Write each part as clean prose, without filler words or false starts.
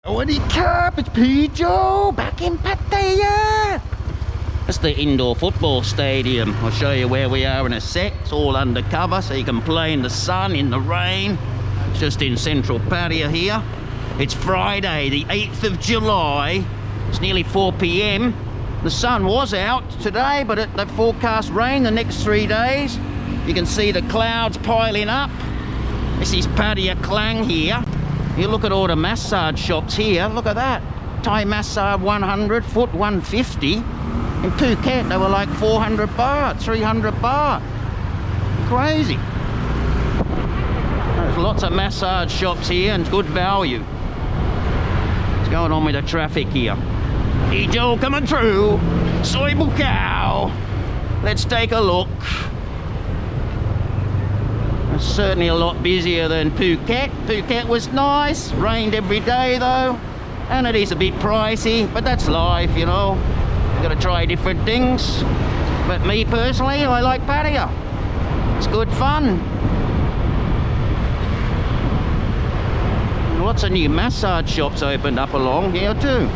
What up? It's P.Joe back in Pattaya. That's the indoor football stadium. I'll show you where we are in a sec. It's all undercover so you can play in the sun, in the rain. It's just in central Pattaya here. It's Friday the 8th of July. It's nearly 4 p.m. The sun was out today, but they forecast rain the next 3 days. You can see the clouds piling up. This is Pattaya Klang here. You look at all the massage shops here. Look at that. Thai massage 100, foot 150. In Phuket they were like 400 baht, 300 baht. Crazy. There's lots of massage shops here and good value. What's going on with the traffic here? Joe coming through. Soi Buakhao. Let's take a look. It's certainly a lot busier than Phuket. Phuket was nice, rained every day though, and it is a bit pricey, but that's life, you know. You've got to try different things. But me personally, I like Pattaya. It's good fun. Lots of new massage shops opened up along here too.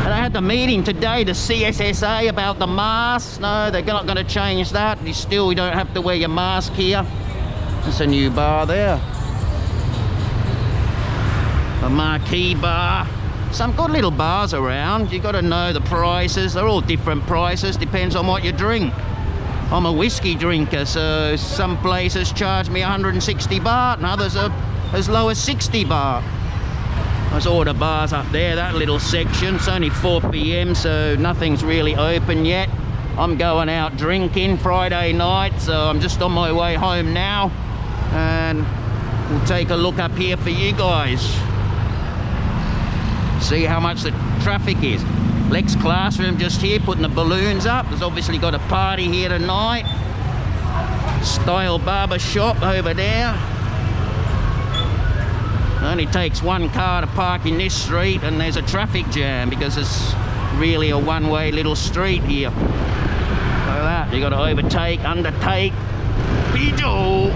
And I had the meeting today, the CSSA, about the masks. No, they're not going to change that. You don't have to wear your mask here. There's a new bar there. A marquee bar. Some good little bars around. You got to know the prices. They're all different prices. Depends on what you drink. I'm a whiskey drinker, so some places charge me 160 baht and others are as low as 60 baht. There's all the bars up there, that little section. It's only 4 p.m, so nothing's really open yet. I'm going out drinking Friday night, so I'm just on my way home now. And we'll take a look up here for you guys. See how much the traffic is. Lex Classroom just here putting the balloons up. There's obviously got a party here tonight. Style barber shop over there. It only takes one car to park in this street and there's a traffic jam because it's really a one-way little street here. Look at that, you got to overtake, undertake. Pijo!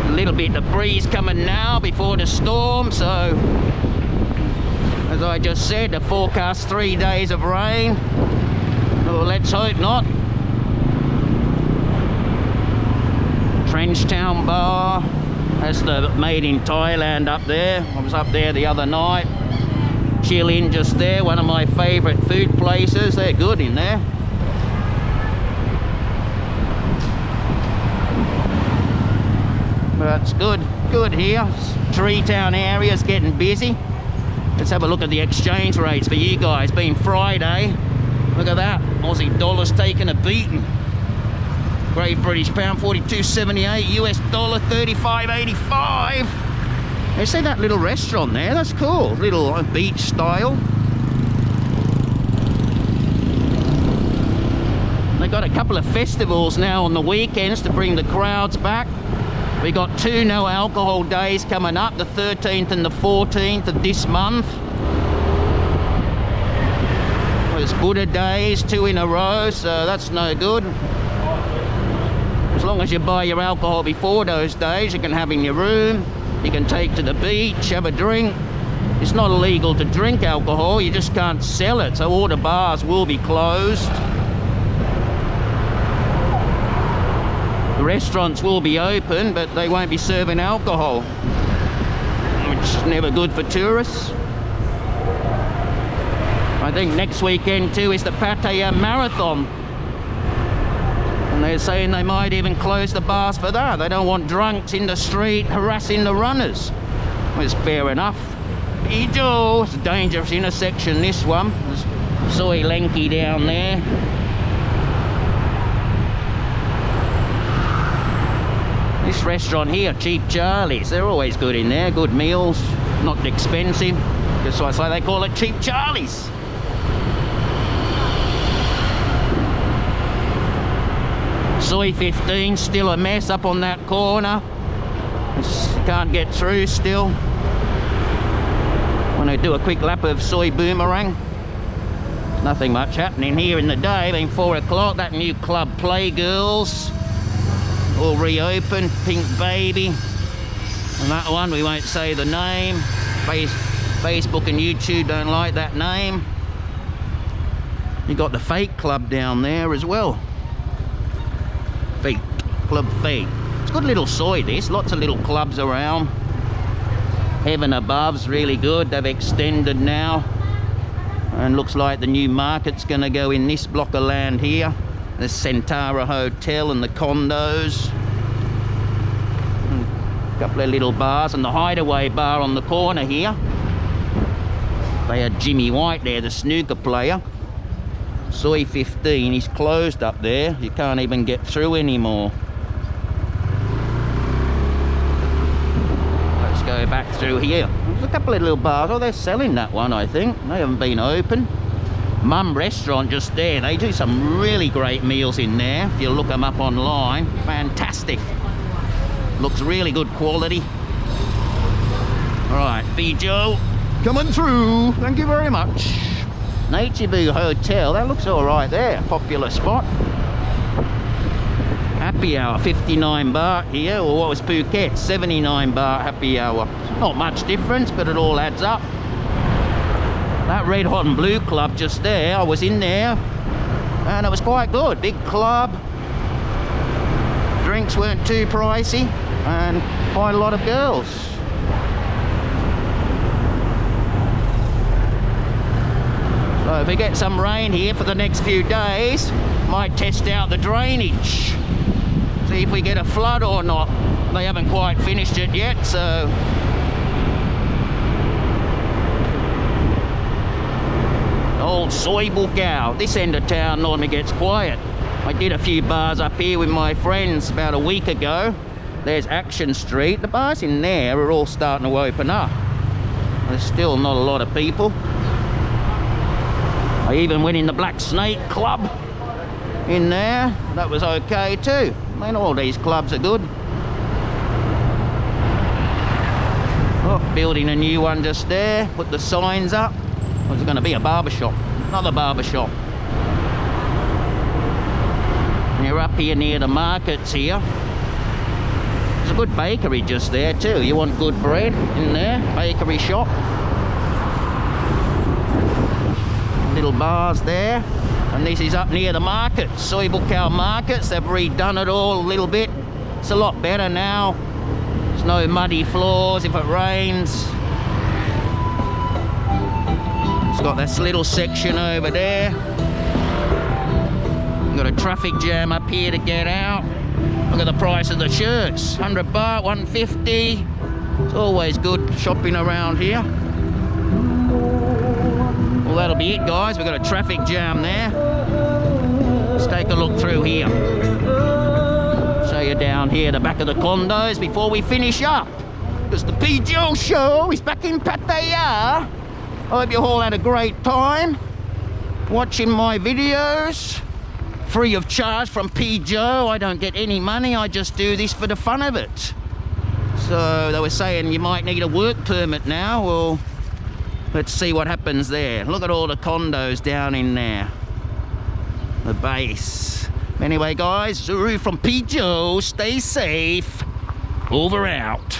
A little bit of breeze coming now before the storm, so as I just said, the forecast 3 days of rain. Well, let's hope not. Trenchtown Bar. That's the made in Thailand up there. I was up there the other night. Chilling just there, one of my favourite food places. They're good in there. But it's good here. Tree Town area's getting busy. Let's have a look at the exchange rates for you guys. Being Friday, look at that. Aussie dollar's taking a beating. Great British pound 42.78, US dollar 35.85. They see that little restaurant there, that's cool, little beach style. They've got a couple of festivals now on the weekends to bring the crowds back. We got 2 no alcohol days coming up, the 13th and the 14th of this month. There's Buddha days, 2 in a row, so that's no good. As long as you buy your alcohol before those days, you can have in your room, you can take to the beach, have a drink. It's not illegal to drink alcohol, you just can't sell it, so all the bars will be closed. The restaurants will be open, but they won't be serving alcohol, which is never good for tourists. I think next weekend too is the Pattaya Marathon. And they're saying they might even close the bars for that. They don't want drunks in the street harassing the runners. Well, it's fair enough. Ijo, it's a dangerous intersection, this one. There's Soi Lenki down there. This restaurant here, Cheap Charlie's, they're always good in there. Good meals, not expensive. That's why they call it Cheap Charlie's. Soi 15 still a mess up on that corner. Can't get through still. Want to do a quick lap of Soi Boomerang. Nothing much happening here in the day. Being 4 o'clock, that new club Playgirls all reopened. Pink Baby. And that one, we won't say the name. Facebook and YouTube don't like that name. You got the Fake Club down there as well. Fake Club Fake. It's a good little soy, this. Lots of little clubs around. Heaven Above's really good. They've extended now. And looks like the new market's going to go in this block of land here. The Centara Hotel and the condos. A couple of little bars and the Hideaway bar on the corner here. They had Jimmy White there, the snooker player. Soi 15, he's closed up there. You can't even get through anymore. Let's go back through here. There's a couple of little bars. Oh, they're selling that one, I think. They haven't been open. Mum Restaurant just there. They do some really great meals in there. If you look them up online, fantastic. Looks really good quality. All right, Bijo, coming through. Thank you very much. Nature View Hotel, that looks all right there. Popular spot. Happy hour, 59 baht here. Or what was Phuket? 79 baht happy hour. Not much difference, but it all adds up. That Red Hot and Blue Club just there, I was in there and it was quite good. Big club. Drinks weren't too pricey and quite a lot of girls. So if we get some rain here for the next few days, might test out the drainage. See if we get a flood or not. They haven't quite finished it yet, so. Old Soi Buakhao. This end of town normally gets quiet. I did a few bars up here with my friends about a week ago. There's Action Street. The bars in there are all starting to open up. There's still not a lot of people. I even went in the Black Snake Club in there. That was okay too. I mean, all these clubs are good. Oh, building a new one just there. Put the signs up. There's going to be a barber shop. Another barber shop. You're up here near the markets here. There's a good bakery just there too. You want good bread in there? Bakery shop. Little bars there. And this is up near the market. Soi Buakhao markets. They've redone it all a little bit. It's a lot better now. There's no muddy floors if it rains. It's got this little section over there. Got a traffic jam up here to get out. Look at the price of the shirts. 100 baht, 150. It's always good shopping around here. Well, that'll be it, guys. We've got a traffic jam there. Let's take a look through here. Show you down here the back of the condos before we finish up. Because the PGO show is back in Pattaya. I hope you all had a great time watching my videos. Free of charge from PGO. I don't get any money. I just do this for the fun of it. So they were saying you might need a work permit now. Well, let's see what happens there. Look at all the condos down in there. The base. Anyway, guys, Zuru from PGO. Stay safe. Over out.